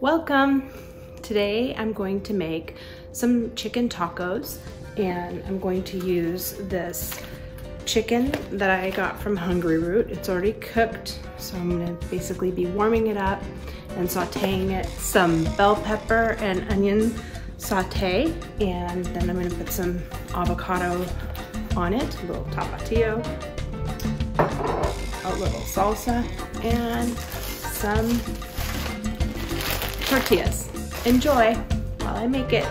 Welcome! Today I'm going to make some chicken tacos, and I'm going to use this chicken that I got from HungryRoot. It's already cooked, so I'm gonna basically be warming it up and sauteing it. Some bell pepper and onion saute, and then I'm gonna put some avocado on it, a little tapatio, a little salsa, and some tortillas. Enjoy while I make it.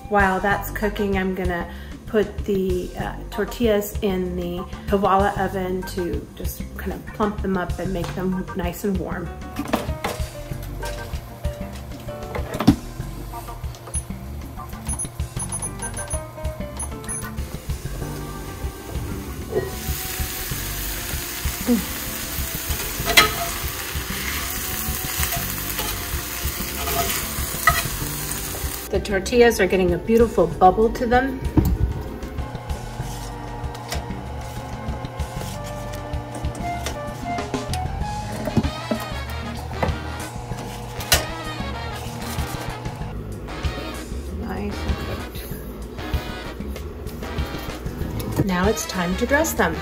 While that's cooking, I'm gonna put the tortillas in the Tovala oven to just kind of plump them up and make them nice and warm. The tortillas are getting a beautiful bubble to them. Nice and cooked. Now it's time to dress them.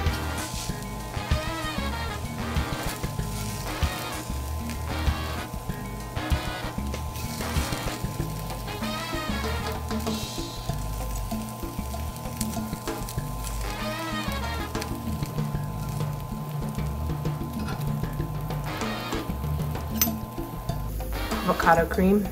Avocado cream.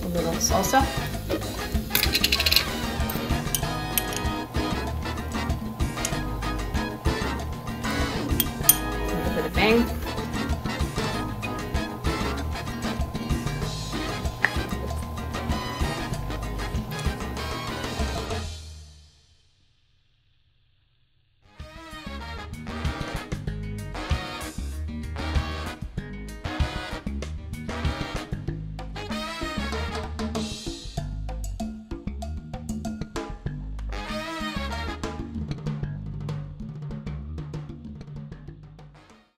A little salsa. A little bit of bang.